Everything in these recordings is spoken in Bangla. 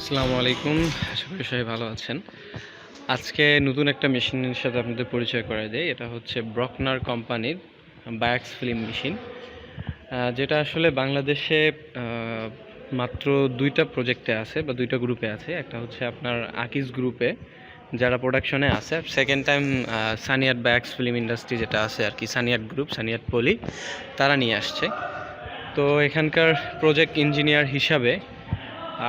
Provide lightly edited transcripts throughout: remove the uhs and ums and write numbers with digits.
আসসালামু আলাইকুম। আশা করি সবাই ভালো আছেন। আজকে নতুন একটা মেশিনের সাথে আপনাদের পরিচয় করায় দেই। এটা হচ্ছে ব্রকনার কোম্পানির বায়োক্স ফিল্ম মেশিন, যেটা আসলে বাংলাদেশে মাত্র ২টা প্রজেক্টে আছে বা ২টা গ্রুপে আছে। একটা হচ্ছে আপনার আকিজ গ্রুপে যারা প্রোডাকশনে আছে, সেকেন্ড টাইম সানিয়ার বায়োক্স ফিল্ম ইন্ডাস্ট্রি যেটা আছে আর কি, সানিয়ার গ্রুপ, সানিয়ার পলি, তারা নিয়ে আসছে। তো এখানকার প্রজেক্ট ইঞ্জিনিয়ার হিসাবে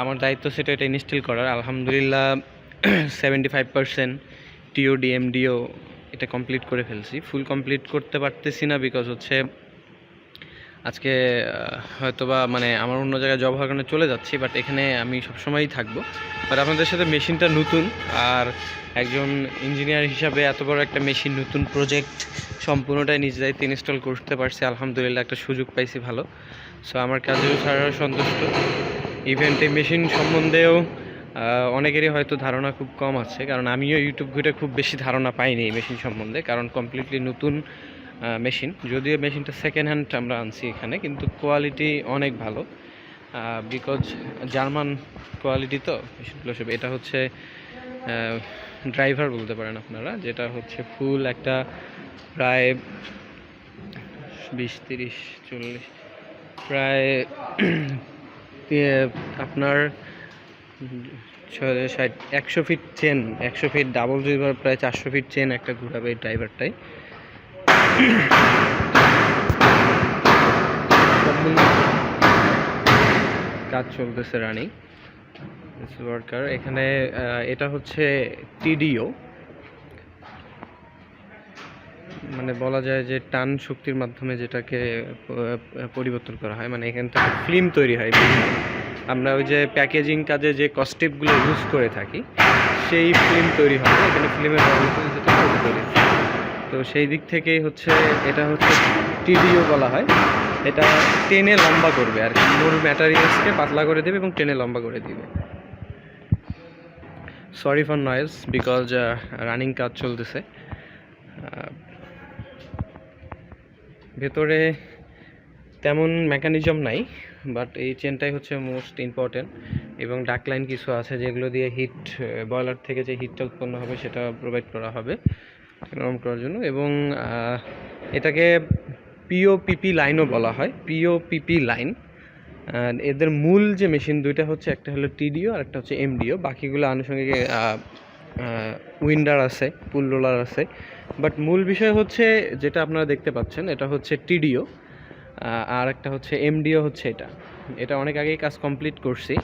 আমার দায়িত্ব সেটা এটা ইনস্টল করার। আলহামদুলিল্লাহ 75% টিওডি এমডিও এটা কমপ্লিট করে ফেলছি। ফুল কমপ্লিট করতে পারতেছি না বিকজ হচ্ছে আজকে হয়তোবা মানে আমার অন্য জায়গায় জব হওয়ার কারণে চলে যাচ্ছি, বাট এখানে আমি সবসময়ই থাকবো। বাট আপনাদের সাথে মেশিনটা নতুন, আর একজন ইঞ্জিনিয়ার হিসাবে এত বড় একটা মেশিন, নতুন প্রজেক্ট, সম্পূর্ণটাই নিজ দায়িত্বে ইনস্টল করতে পারছি। আলহামদুলিল্লাহ একটা সুযোগ পাইছি ভালো। সো আমার কাজেও সারা সন্তুষ্ট। ইভেন্ট এই মেশিন সম্বন্ধেও অনেকেরই হয়তো ধারণা খুব কম আছে, কারণ আমিও ইউটিউব ঘুরে খুব বেশি ধারণা পাইনি এই মেশিন সম্বন্ধে, কারণ কমপ্লিটলি নতুন মেশিন। যদিও মেশিনটা সেকেন্ড হ্যান্ড আমরা আনছি এখানে, কিন্তু কোয়ালিটি অনেক ভালো, বিকজ জার্মান কোয়ালিটি তো মেশিনগুলো সব। এটা হচ্ছে ড্রাইভার বলতে পারেন আপনারা, যেটা হচ্ছে ফুল একটা প্রায় 20-30-40 প্রায় আপনার 100 feet chain, 100 feet double driver, প্রায় 400 ফিট চেন একটা ঘুরাবে এই ড্রাইভারটাই। কাজ চলতেছে রানিং ওয়ার্কার এখানে। এটা হচ্ছে টিডিও, মানে বলা যায় যে টান শক্তির মাধ্যমে যেটাকে পরিবর্তন করা হয়, মানে এখান থেকে ফিল্ম তৈরি হয়। আমরা ওই যে প্যাকেজিং কাজে যে কস্টিপগুলো ইউজ করে থাকি, সেই ফিল্ম তৈরি হয় এখানে, ফিল্মের যেটা তৈরি। তো সেই দিক থেকেই হচ্ছে এটা হচ্ছে টিডিও বলা হয়। এটা টেনে লম্বা করবে আর কি, মূল ম্যাটেরিয়ালসকে পাতলা করে দেবে এবং টেনে লম্বা করে দিবে। Sorry for noise, because running কাজ চলতেছে। ভেতরে তেমন মেকানিজম নাই, বাট এই চেনটাই হচ্ছে মোস্ট ইম্পর্টেন্ট, এবং ডাক লাইন কিছু আছে যেগুলো দিয়ে হিট, বয়লার থেকে যে হিটটা উৎপন্ন হবে সেটা প্রোভাইড করা হবে গরম করার জন্য। এবং এটাকে পিওপিপি লাইনও বলা হয়, পিওপিপি লাইন। এদের মূল যে মেশিন দুইটা হচ্ছে, একটা হলো টিডিও আর একটা হচ্ছে এমডিও। বাকিগুলো আনুষঙ্গিক উইন্ডার আছে, পুল রোলার আছে, বাট মূল বিষয় হচ্ছে যেটা আপনারা দেখতে পাচ্ছেন, এটা হচ্ছে টিডিও, আর একটা হচ্ছে এমডিও হচ্ছে এটা। এটা অনেক আগেই কাজ কমপ্লিট করছি।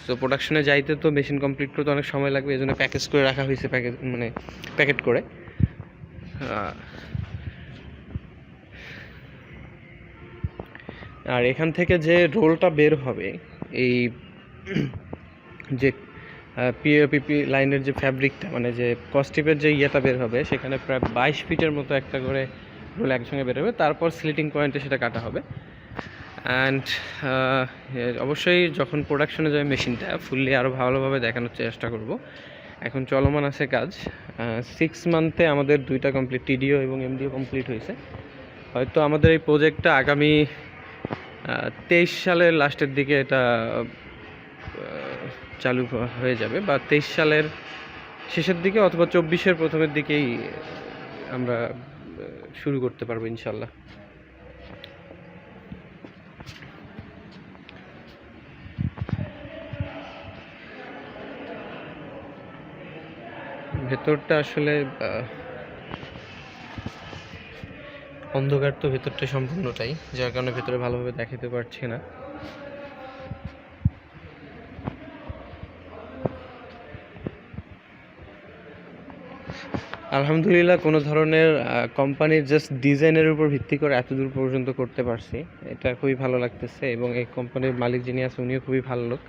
তো প্রোডাকশনে যাইতে তো মেশিন কমপ্লিট করতে অনেক সময় লাগবে, এই জন্য প্যাকেজ করে রাখা হয়েছে, প্যাকেট করে। আর এখান থেকে যে রোলটা বের হবে, এই যে পিওপিপি লাইনের যে ফ্যাব্রিকটা, মানে যে কস্টিপের যে ইয়েটা বের হবে, সেখানে প্রায় 22 ফিটের মতো একটা করে রোল একসঙ্গে বের হবে। তারপর স্লিটিং পয়েন্টে সেটা কাটা হবে। অ্যান্ড অবশ্যই যখন প্রোডাকশনে যাবে মেশিনটা, ফুললি আরও ভালোভাবে দেখানোর চেষ্টা করব। এখন চলমান আছে কাজ। 6 মান্থে আমাদের দুইটা কমপ্লিট, টিডিও এবং এমডিও কমপ্লিট হয়েছে। হয়তো আমাদের এই প্রজেক্টটা আগামী 23 সালের লাস্টের দিকে এটা চালু হয়ে যাবে, বা 23 সালের শেষের দিকে অথবা 24-এর প্রথমের দিকেই আমরা শুরু করতে পারবো ইনশাল্লাহ। ভেতরটা আসলে অন্ধকার, তো ভেতরটা সম্পূর্ণটাই, যার কারণে ভেতরে ভালোভাবে দেখাতে পারছি না। আলহামদুলিল্লাহ কোনো ধরনের কোম্পানির জাস্ট ডিজাইনের উপর ভিত্তি করে এত দূর পর্যন্ত করতে পারছি, এটা খুবই ভালো লাগতেছে। এবং এই কোম্পানির মালিক যিনি আছে, উনিও খুবই ভালো লোক,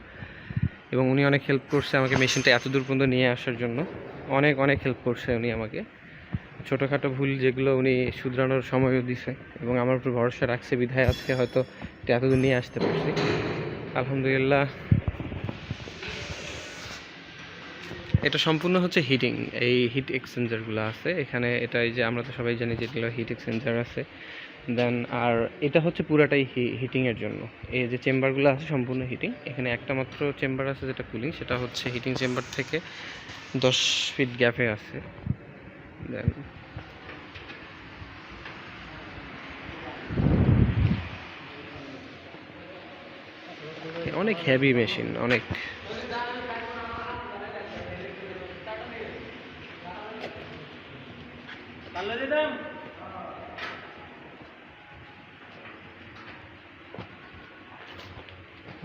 এবং উনি অনেক হেল্প করছে আমাকে মেশিনটা এত দূর পর্যন্ত নিয়ে আসার জন্য। অনেক অনেক হেল্প করছে উনি আমাকে, ছোটোখাটো ভুল যেগুলো উনি শুধরানোর সময়ও দিছে, এবং আমার উপর ভরসা রাখছে বিধায় আজকে হয়তো এতদূর নিয়ে আসতে পারছি আলহামদুলিল্লাহ। এটা সম্পূর্ণ হচ্ছে হিটিং, এই হিট এক্সচেঞ্জারগুলো আছে এখানে। এটা এই যে আমরা তো সবাই জানি যেগুলো হিট এক্সচেঞ্জার আছে, দেন আর এটা হচ্ছে পুরাটাই হিটিংয়ের জন্য। এই যে চেম্বারগুলো আছে সম্পূর্ণ হিটিং। এখানে একটা মাত্র চেম্বার আছে যেটা কুলিং, সেটা হচ্ছে হিটিং চেম্বার থেকে 10 ফিট গ্যাপে আছে। দেন অনেক হেভি মেশিন, অনেক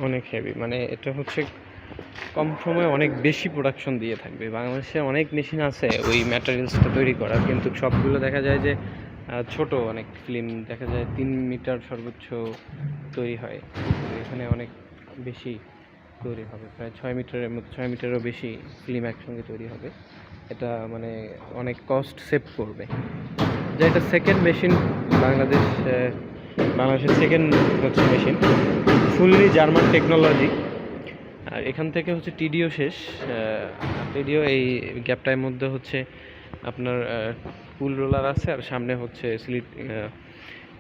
অনেক হেভি, মানে এটা হচ্ছে কম সময়ে অনেক বেশি প্রোডাকশন দিয়ে থাকবে। বাংলাদেশে অনেক মেশিন আছে ওই ম্যাটেরিয়ালসটা তৈরি করার, কিন্তু সবগুলো দেখা যায় যে ছোট, অনেক ফিল্ম দেখা যায় 3 মিটার সর্বোচ্চ তৈরি হয়। এখানে অনেক বেশি তৈরি হবে, প্রায় 6 মিটারের মতো, 6 মিটারেরও বেশি ফিল্ম একসঙ্গে তৈরি হবে। এটা মানে অনেক কস্ট সেভ করবে। যে এটা সেকেন্ড মেশিন বাংলাদেশের সেকেন্ড হচ্ছে মেশিন, ফুললি জার্মান টেকনোলজি। আর এখান থেকে হচ্ছে টিডিও শেষ। টিডিও এই গ্যাপটার মধ্যে হচ্ছে আপনার পুল রোলার আছে, আর সামনে হচ্ছে স্লিট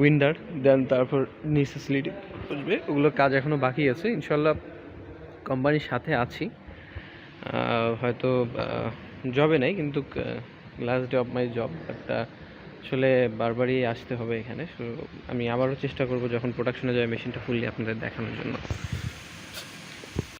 উইন্ডার, দেন তারপর নিচে স্লিট বসবে। ওগুলোর কাজ এখনও বাকি আছে। ইনশাল্লাহ কোম্পানির সাথে আছি, হয়তো জবে নেই, কিন্তু last day of my job. একটা আসলে বারবারই আসতে হবে এখানে। সো আমি আবারও চেষ্টা করব যখন প্রোডাকশনে যাবে মেশিনটা ফুললি আপনাদের দেখানোর জন্য।